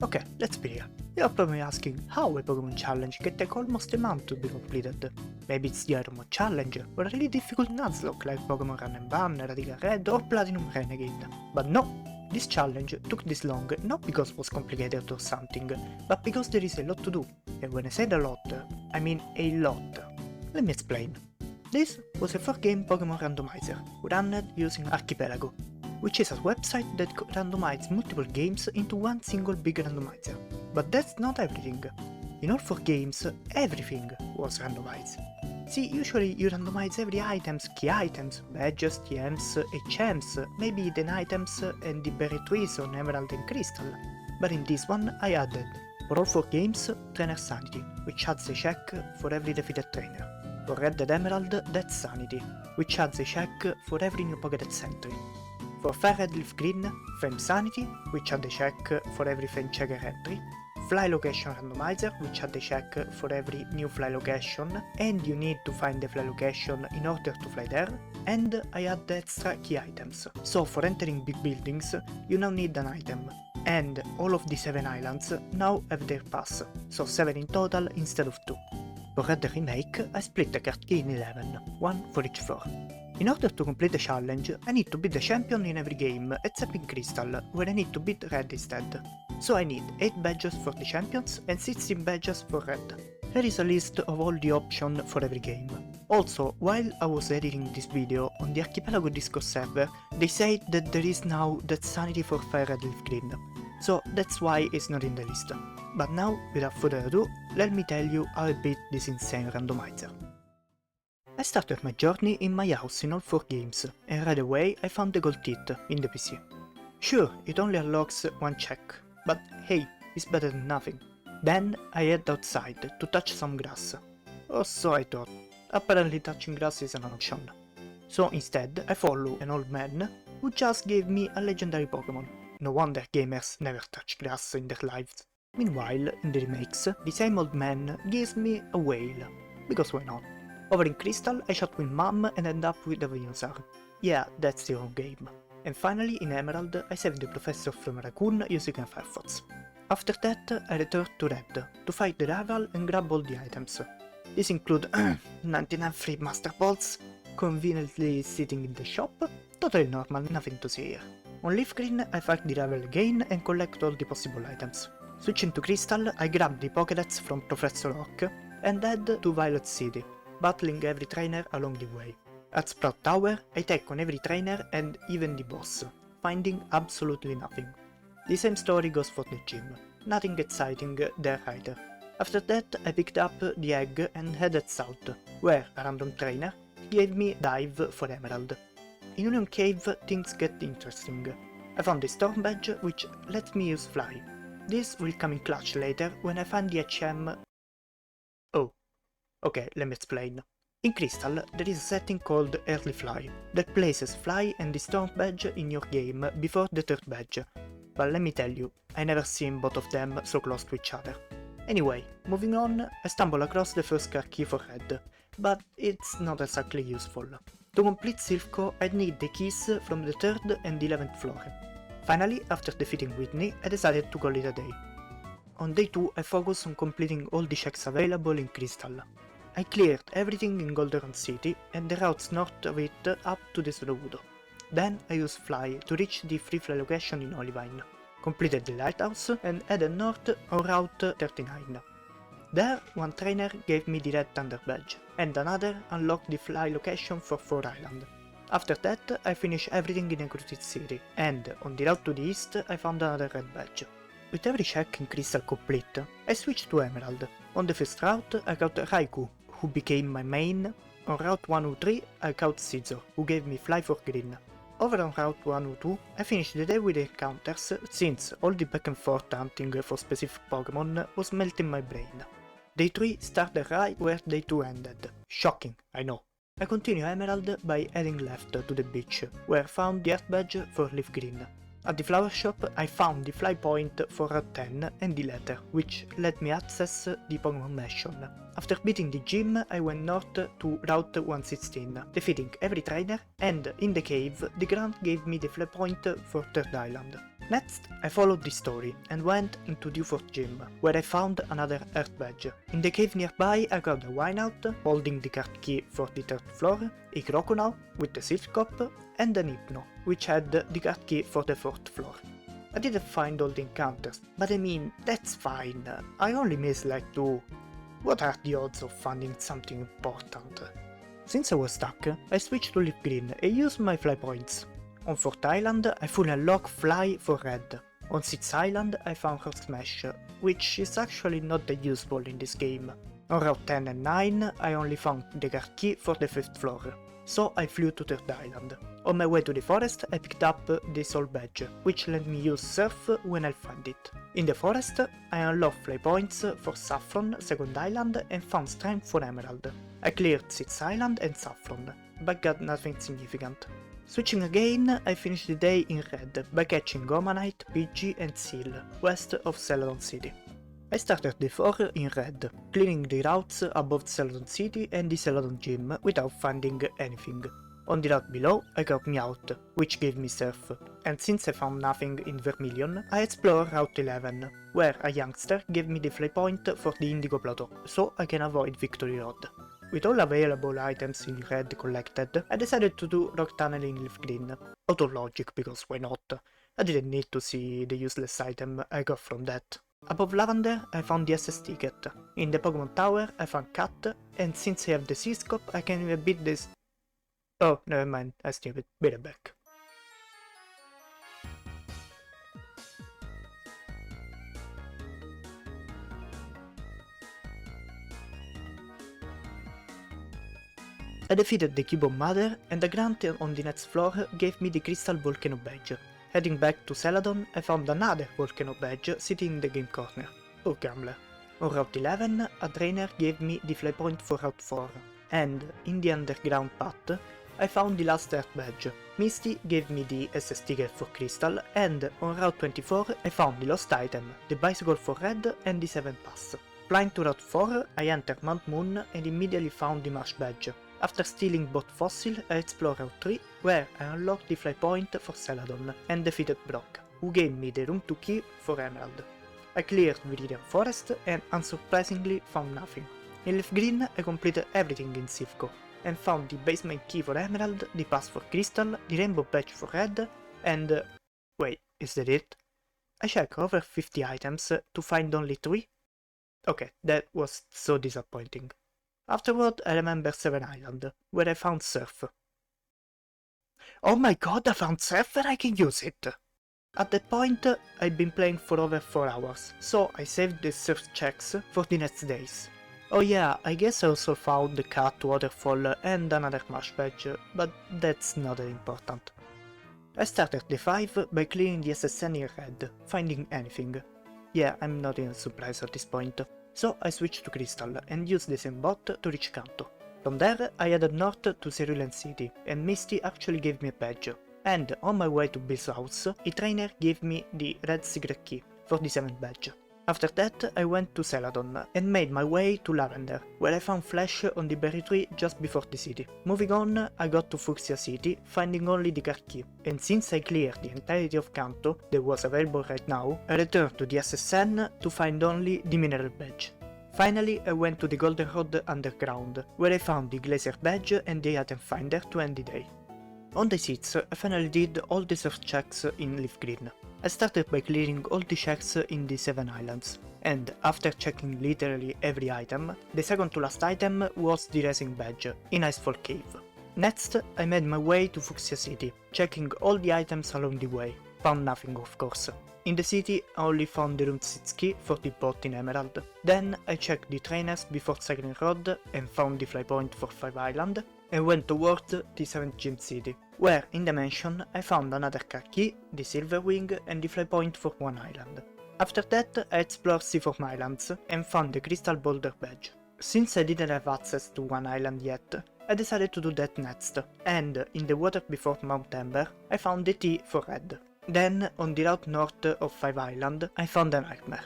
Okay, let's be real. You're probably asking how a Pokemon challenge can take almost a month to be completed. Maybe it's the Iron Mode challenge, or a really difficult Nuzlocke like Pokemon Run and Gun, Radical Red, or Platinum Renegade. But no, this challenge took this long not because it was complicated or something, but because there is a lot to do. And when I said a lot, I mean a lot. Let me explain. This was a 4-game Pokemon randomizer, run using Archipelago, which is a website that randomizes multiple games into one single big randomizer. But that's not everything. In all 4 games, everything was randomized. See, usually you randomize every items, key items, badges, TMs, HMs, maybe hidden items and the berry trees on Emerald and Crystal. But in this one I added, for all 4 games, Trainer Sanity, which adds a check for every defeated trainer. For Red and Emerald, that's Sanity, which adds a check for every new pocketed entry. For Fire Red Leaf Green, Fame Sanity, which adds a check for every Fame Checker entry, Fly Location Randomizer, which adds a check for every new fly location, and you need to find the fly location in order to fly there, and I add extra key items. So for entering big buildings, you now need an item, and all of the 7 islands now have their pass, so 7 in total instead of 2. For Red Remake, I split the card key in 11, one for each floor. In order to complete the challenge, I need to beat the champion in every game except in Crystal, where I need to beat Red instead. So I need 8 badges for the champions and 16 badges for Red. Here is a list of all the options for every game. Also, while I was editing this video on the Archipelago Discord server, they said that there is now that Sanity for Fire Red Leaf Green, so that's why it's not in the list. But now, without further ado, let me tell you how I beat this insane randomizer. I started my journey in my house in all 4 games, and right away I found the gold teeth in the PC. Sure, it only unlocks 1 check, but hey, it's better than nothing. Then I head outside to touch some grass. Or so I thought. Apparently touching grass is an option. So instead I follow an old man who just gave me a legendary Pokemon. No wonder gamers never touch grass in their lives. Meanwhile, in the remakes, the same old man gives me a whale, because why not? Over in Crystal, I shot with Mom and end up with a Venusaur. Yeah, that's the wrong game. And finally, in Emerald, I saved the professor from a raccoon using a Firefox. After that, I returned to Red, to fight the rival and grab all the items. These include 99 free Master Balls, conveniently sitting in the shop, totally normal, nothing to see here. On Leaf Green, I fight the rival again and collect all the possible items. Switching to Crystal, I grab the Pokédex from Professor Oak and head to Violet City, battling every trainer along the way. At Sprout Tower, I take on every trainer and even the boss, finding absolutely nothing. The same story goes for the gym, nothing exciting there either. After that, I picked up the egg and headed south, where a random trainer gave me Dive for Emerald. In Union Cave, things get interesting. I found a Storm Badge which lets me use Fly. This will come in clutch later when I find the HM. Oh. Okay, let me explain. In Crystal, there is a setting called Early Fly, that places Fly and the Storm Badge in your game before the 3rd badge. But let me tell you, I never seen both of them so close to each other. Anyway, moving on, I stumble across the first card key for Red, but it's not exactly useful. To complete Silphco, I'd need the keys from the 3rd and 11th floor. Finally, after defeating Whitney, I decided to call it a day. On day 2, I focused on completing all the checks available in Crystal. I cleared everything in Golden City and the routes north of it up to the Sudowoodo. Then I used Fly to reach the free fly location in Olivine, completed the lighthouse and headed north on Route 39. There, one trainer gave me the Red Thunder Badge, and another unlocked the fly location for 4 Island. After that, I finished everything in Encrusted City, and on the route to the east, I found another Red Badge. With every check in Crystal complete, I switched to Emerald. On the first route, I caught Raikou, who became my main. On Route 103, I caught Scizor, who gave me Fly for Green. Over on Route 102, I finished the day with encounters, since all the back and forth hunting for specific Pokémon was melting my brain. Day 3 started right where Day 2 ended. Shocking, I know. I continue Emerald by heading left to the beach, where I found the Earth Badge for Leaf Green. At the flower shop, I found the fly point for Route 10 and the letter, which let me access the Pokemon Mansion. After beating the gym, I went north to Route 116, defeating every trainer, and in the cave, the ground gave me the fly point for 3rd Island. Next, I followed the story and went into the fourth gym, where I found another Earth badge. In the cave nearby I got a Wineout, holding the card key for the third floor, a Crocodile with the Silk Cup, and an Hypno, which had the card key for the fourth floor. I didn't find all the encounters, but I mean, that's fine, I only missed like 2. What are the odds of finding something important? Since I was stuck, I switched to Leaf Green and used my fly points. On 4th Island I fully unlocked Fly for red. On 6th Island I found Rock Smash, which is actually not that useful in this game. On Route 10 and 9 I only found the card key for the 5th floor, so I flew to 3rd Island. On my way to the forest I picked up the Soul Badge, which let me use Surf when I find it. In the forest I unlocked Fly Points for Saffron, 2nd Island, and found Strength for Emerald. I cleared 6th Island and Saffron, but got nothing significant. Switching again, I finished the day in red by catching Gomanite, Pidgey and Seal, west of Celadon City. I started the 4 in red, clearing the routes above Celadon City and the Celadon Gym without finding anything. On the route below, I got Meowth, which gave me Surf, and since I found nothing in Vermilion, I explored Route 11, where a youngster gave me the fly point for the Indigo Plateau, so I can avoid Victory Road. With all available items in red collected, I decided to do rock tunnel in Leaf Green. Out of logic, because why not? I didn't need to see the useless item I got from that. Above Lavender, I found the SS ticket. In the Pokemon Tower, I found Cat, and since I have the C-Scope, I can even beat this. Oh, never mind, I stupid. Be right back. I defeated the Cubone Mother, and a grunt on the next floor gave me the Crystal Volcano Badge. Heading back to Celadon, I found another Volcano Badge sitting in the game corner. Oh gambler. On Route 11, a trainer gave me the fly point for Route 4, and in the underground path, I found the last Earth Badge. Misty gave me the SS ticket for Crystal, and on Route 24 I found the lost item, the Bicycle for Red and the 7 Pass. Flying to Route 4, I entered Mount Moon and immediately found the Marsh Badge. After stealing both Fossil, I explored Route 3, where I unlocked the fly point for Celadon and defeated Brock, who gave me the Room 2 key for Emerald. I cleared Viridian Forest and unsurprisingly found nothing. In Leaf Green I completed everything in Sivco, and found the basement key for Emerald, the pass for Crystal, the Rainbow Badge for Red, and... wait, is that it? I checked over 50 items to find only 3? Okay, that was so disappointing. Afterward, I remember 7 Island, where I found Surf. Oh my god, I found Surf and I can use it! At that point, I'd been playing for over 4 hours, so I saved the Surf checks for the next days. Oh yeah, I guess I also found the Cat, Waterfall and another Marsh Badge, but that's not that important. I started the 5 by clearing the SSN in red, finding anything. Yeah, I'm not even surprised at this point. So I switched to Crystal and used the same bot to reach Kanto. From there I headed north to Cerulean City, and Misty actually gave me a badge. And on my way to Bill's house, a trainer gave me the red secret key for the 7th badge. After that I went to Celadon and made my way to Lavender, where I found Flash on the berry tree just before the city. Moving on, I got to Fuchsia City, finding only the card key, and since I cleared the entirety of Kanto that was available right now, I returned to the SSN to find only the Mineral Badge. Finally, I went to the Golden Road Underground, where I found the Glacier Badge and the Item Finder to end the day. On day 6, I finally did all the surf checks in Leaf Green. I started by clearing all the checks in the 7 islands, and after checking literally every item, the second to last item was the Racing Badge in Icefall Cave. Next, I made my way to Fuchsia City, checking all the items along the way. Found nothing, of course. In the city, I only found the Route 6 key for the bot in Emerald. Then I checked the trainers before Cycling Road and found the fly point for 5 Island, and went toward the 7th Gym City, where in the mansion I found another card key, the Silver Wing and the fly point for 1 island. After that I explored C4 Islands and found the Crystal Boulder Badge. Since I didn't have access to 1 island yet, I decided to do that next, and in the water before Mount Ember I found the T for Red. Then, on the route north of 5 Island, I found a Nightmare.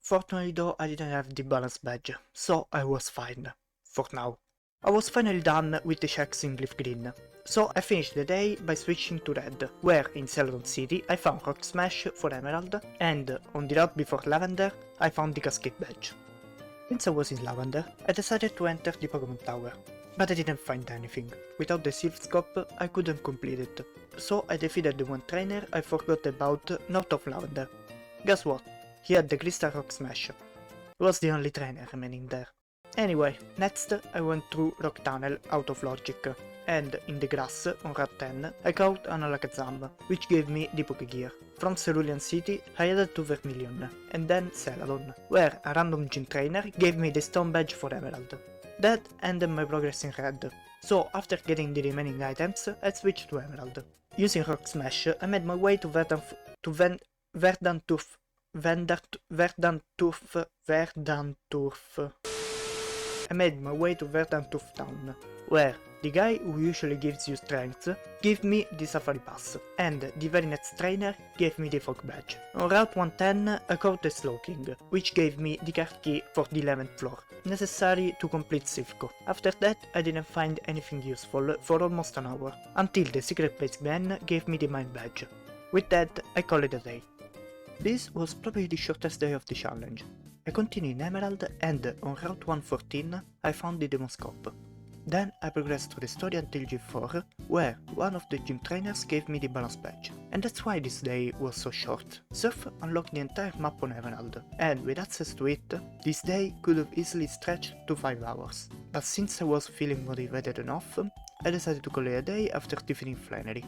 Fortunately though, I didn't have the Balance Badge, so I was fine. For now. I was finally done with the checks in Glyph Green, so I finished the day by switching to Red, where in Celadon City I found Rock Smash for Emerald, and on the road before Lavender I found the Cascade Badge. Since I was in Lavender, I decided to enter the Pokemon Tower, but I didn't find anything. Without the Silph Scope I couldn't complete it, so I defeated the one trainer I forgot about north of Lavender. Guess what? He had the Crystal Rock Smash. He was the only trainer remaining there. Anyway, next I went through Rock Tunnel out of Logic, and in the grass on Route 10 I caught an Alakazam, which gave me the Pokegear. From Cerulean City I headed to Vermilion, and then Celadon, where a random gym trainer gave me the Stone Badge for Emerald. That ended my progress in Red, so after getting the remaining items I switched to Emerald. Using Rock Smash I made my way to Verdanturf. I made my way to Verdanturf town, where the guy who usually gives you strength gave me the Safari Pass, and the very next trainer gave me the Fog Badge. On Route 110 I caught the Slowking, which gave me the card key for the 11th floor, necessary to complete Silphco. After that I didn't find anything useful for almost an hour, until the Secret Base Man gave me the Mine Badge. With that I call it a day. This was probably the shortest day of the challenge. I continued in Emerald, and on Route 114 I found the Demoscope. Then I progressed through the story until G4, where one of the gym trainers gave me the Balance Badge. And that's why this day was so short. Surf unlocked the entire map on Emerald, and with access to it, this day could have easily stretched to 5 hours. But since I was feeling motivated enough, I decided to call it a day after defeating Flannery.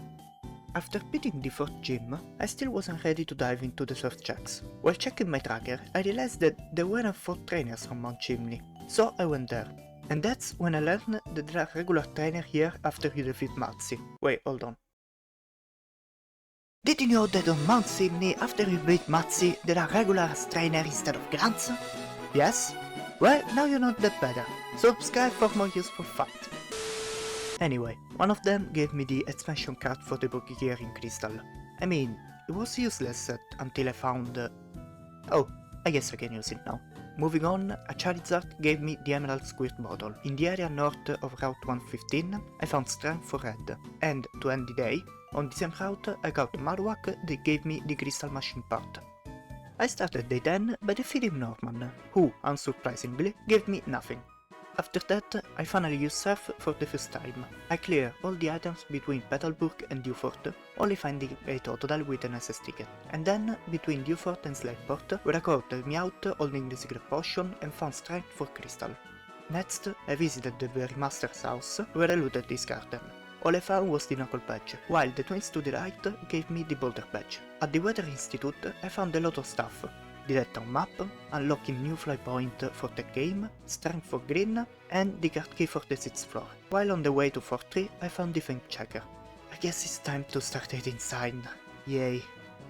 After beating the 4th gym, I still wasn't ready to dive into the surf checks. While checking my tracker, I realized that there weren't 4 trainers from Mount Chimney, so I went there. And that's when I learned that there are regular trainers here after you defeat Matzi. Wait, hold on. Did you know that on Mount Chimney, after you beat Matzi, there are regular trainers instead of grants? Yes? Well, now you know that better. Subscribe for more useful facts. Anyway, one of them gave me the expansion card for the Pokegear in Crystal. I mean, it was useless until I found... Oh, I guess I can use it now. Moving on, a Charizard gave me the Emerald Squirt Bottle. In the area north of Route 115, I found Strength for Red. And to end the day, on the same route, I got a Marowak that gave me the Crystal Machine Part. I started day 10 by defeating Norman, who, unsurprisingly, gave me nothing. After that, I finally used Surf for the first time. I cleared all the items between Petalburg and Dewford, only finding a total with an SS ticket. And then, between Dewford and Slateport, where I caught a Meowth holding the secret potion and found Strength for Crystal. Next, I visited the Berry Master's house, where I looted this garden. All I found was the Knuckle Badge, while the twins to the right gave me the Boulder Badge. At the Weather Institute, I found a lot of stuff. The Red Town map, unlocking new fly point for the game, Strength for Green, and the card key for the 6th floor. While on the way to Fort 3, I found the Fang Checker. I guess it's time to start eating sign. Yay.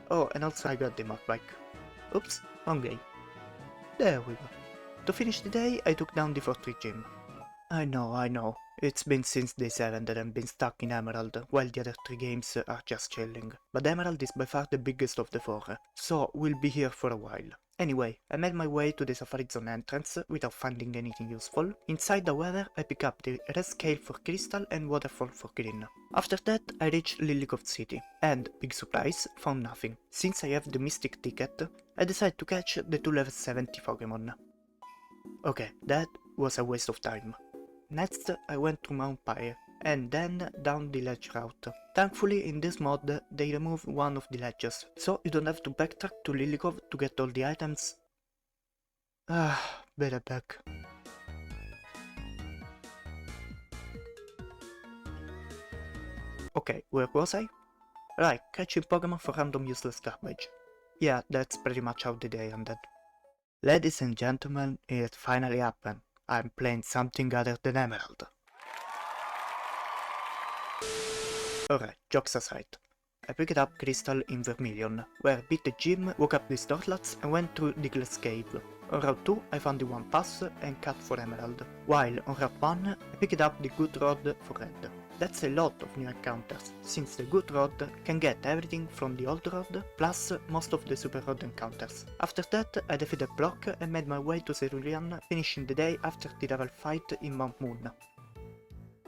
Oh, and also I got the Mark Bike. Oops, wrong game. There we go. To finish the day, I took down the Fort 3 gym. I know. It's been since day 7 that I've been stuck in Emerald, while the other 3 games are just chilling. But Emerald is by far the biggest of the 4, so we'll be here for a while. Anyway, I made my way to the Safari Zone entrance without finding anything useful. Inside, however, I pick up the Red Scale for Crystal and Waterfall for Green. After that, I reached Lilycove City, and, big surprise, found nothing. Since I have the Mystic Ticket, I decided to catch the 2 level 70 Pokemon. Okay, that was a waste of time. Next, I went to Mount Pyre, and then down the ledge route. Thankfully, in this mod, they remove one of the ledges, so you don't have to backtrack to Lilycove to get all the items. Better back. Okay, where was I? Right, catching Pokemon for random useless garbage. Yeah, that's pretty much how the day ended. Ladies and gentlemen, it finally happened. I'm playing something other than Emerald. Alright, jokes aside. I picked up Crystal in Vermilion, where I beat the gym, woke up the Snorlax and went through the Glass Cave. On Route 2 I found the One Pass and cut for Emerald, while on Route 1 I picked up the Good Rod for Red. That's a lot of new encounters, since the Good Rod can get everything from the Old Rod, plus most of the Super Rod encounters. After that I defeated Brock and made my way to Cerulean, finishing the day after the rival fight in Mount Moon.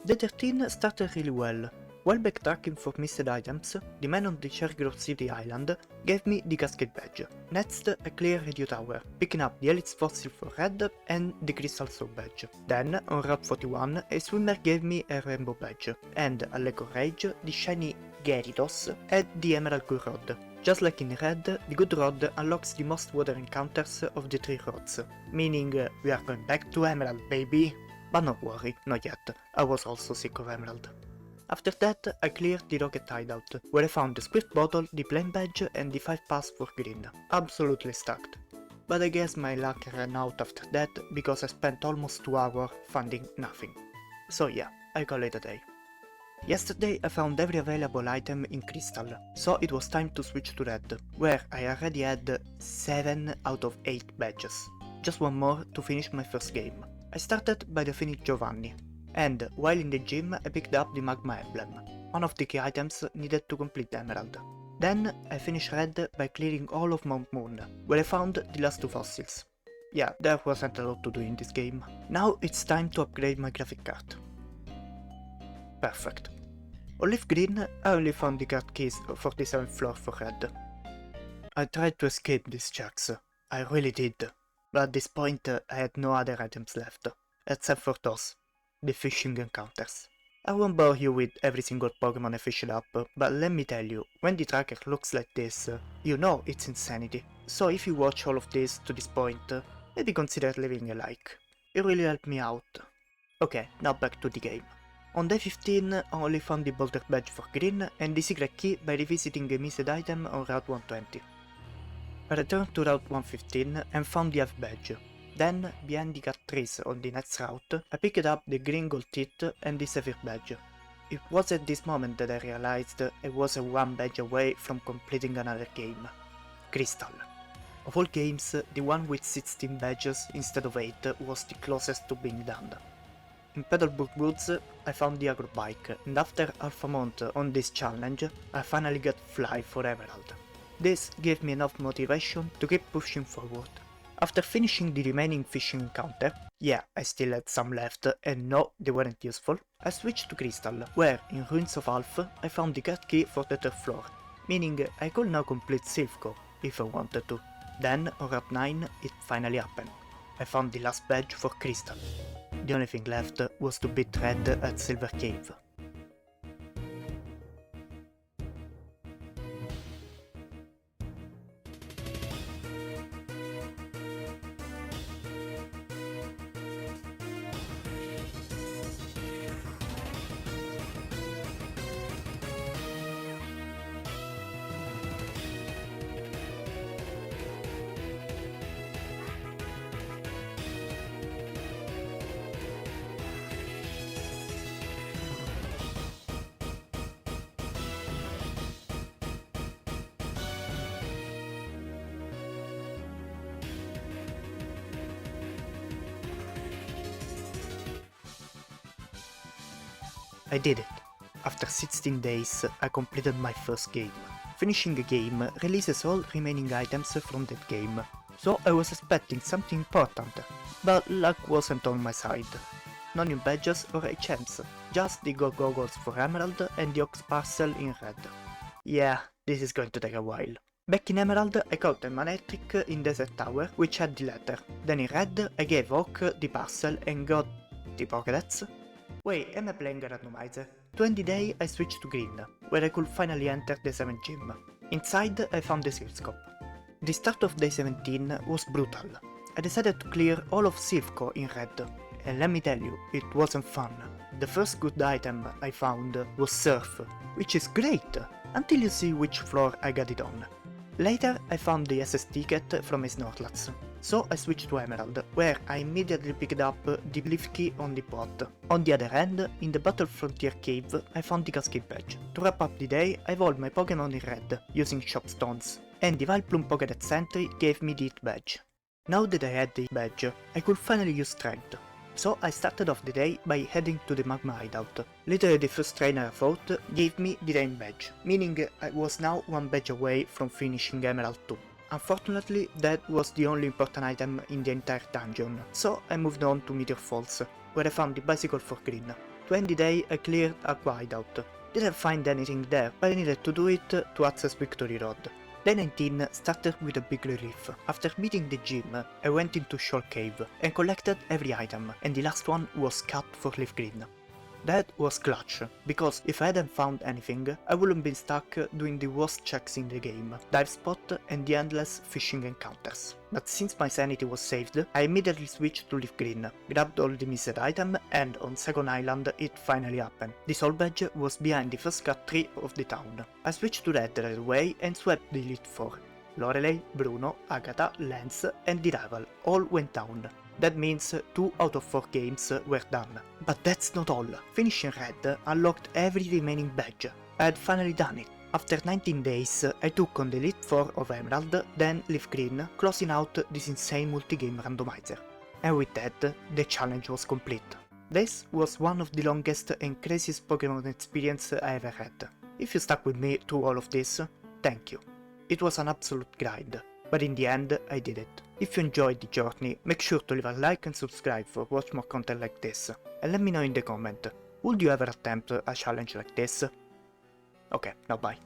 Day 13 started really well. While backtracking for missed items, the man on the Chergrove City Island gave me the Cascade Badge. Next, a clear radio tower, picking up the Elite's Fossil for Red and the Crystal Soul Badge. Then, on Route 41, a swimmer gave me a Rainbow Badge, and a Lake of Rage, the shiny Gyarados, and the Emerald Good Rod. Just like in Red, the Good Rod unlocks the most water encounters of the 3 roads, meaning we are going back to Emerald, baby! But don't worry, not yet, I was also sick of Emerald. After that, I cleared the Rocket Hideout, where I found the Spirit Bottle, the Plane Badge and the 5 Pass for Green. Absolutely stacked. But I guess my luck ran out after that, because I spent almost 2 hours finding nothing. So yeah, I call it a day. Yesterday I found every available item in Crystal, so it was time to switch to Red, where I already had 7 out of 8 badges. Just one more to finish my first game. I started by defeating Giovanni, and while in the gym I picked up the Magma Emblem, one of the key items needed to complete the Emerald. Then I finished Red by clearing all of Mount Moon, where I found the last 2 fossils. Yeah, there wasn't a lot to do in this game. Now it's time to upgrade my graphic card. Perfect. On Leaf Green, I only found the card keys for the 7th floor for Red. I tried to escape these checks, I really did, but at this point I had no other items left, except for those, the fishing encounters. I won't bore you with every single Pokemon I fished up, but let me tell you, when the tracker looks like this, you know it's insanity. So if you watch all of this to this point, maybe consider leaving a like. It really helped me out. Okay, now back to the game. On day 15, I only found the Boulder Badge for Green and the secret key by revisiting a missed item on Route 120. I returned to Route 115 and found the F Badge. Then, behind the cat trees on the next route, I picked up the Green Gold Teeth and the Sapphire Badge. It was at this moment that I realized I was 1 badge away from completing another game. Crystal. Of all games, the one with 16 badges instead of 8 was the closest to being done. In Petalburg Woods, I found the Agro Bike, and after half a month on this challenge, I finally got Fly for Emerald. This gave me enough motivation to keep pushing forward. After finishing the remaining fishing encounter, yeah, I still had some left and no, they weren't useful, I switched to Crystal, where in Ruins of Alph I found the card key for the 3rd floor, meaning I could now complete Silphco if I wanted to. Then on Route 9 it finally happened. I found the last badge for Crystal. The only thing left was to beat Red at Silver Cave. I did it. After 16 days, I completed my first game. Finishing a game releases all remaining items from that game, so I was expecting something important, but luck wasn't on my side. No new badges or HMs, just the gold goggles for Emerald and the Ox parcel in Red. Yeah, this is going to take a while. Back in Emerald, I caught a Manectric in Desert Tower, which had the letter. Then in Red, I gave Oak the parcel and got the Pokédex. Wait, am I playing a randomizer? To end the day, I switched to Green, where I could finally enter the 7th gym. Inside, I found the Silphscope. The start of day 17 was brutal. I decided to clear all of Silphco in Red, and let me tell you, it wasn't fun. The first good item I found was Surf, which is great, until you see which floor I got it on. Later, I found the SS ticket from a Snorlax, so I switched to Emerald, where I immediately picked up the Belief Key on the pot. On the other hand, in the Battle Frontier Cave, I found the Cascade Badge. To wrap up the day, I evolved my Pokemon in Red, using Shop Stones, and the Vileplume Pokédex entry gave me the Hit Badge. Now that I had the badge, I could finally use Strength. So I started off the day by heading to the Magma Hideout. Literally the first trainer I fought gave me the Rain Badge, meaning I was now 1 badge away from finishing Emerald 2. Unfortunately, that was the only important item in the entire dungeon, so I moved on to Meteor Falls, where I found the bicycle for Green. To end the day, I cleared a hideout. Didn't find anything there, but I needed to do it to access Victory Road. Day 19 started with a big relief. After meeting the gym, I went into Shoal Cave and collected every item, and the last one was cut for Leaf Green. That was clutch, because if I hadn't found anything, I wouldn't been stuck doing the worst checks in the game, dive spot and the endless fishing encounters. But since my sanity was saved, I immediately switched to Leaf Green, grabbed all the missed item, and on Second Island it finally happened. The soul badge was behind the first cut tree of the town. I switched to red right away and swept the Elite Four. Lorelei, Bruno, Agatha, Lance and the rival all went down. That means 2 out of 4 games were done. But that's not all. Finishing red unlocked every remaining badge. I had finally done it. After 19 days, I took on the Elite 4 of Emerald, then Leaf Green, closing out this insane multi-game randomizer. And with that, the challenge was complete. This was one of the longest and craziest Pokémon experience I ever had. If you stuck with me through all of this, thank you. It was an absolute grind, but in the end I did it. If you enjoyed the journey, make sure to leave a like and subscribe for watch more content like this, and let me know in the comment, would you ever attempt a challenge like this? Okay, now bye.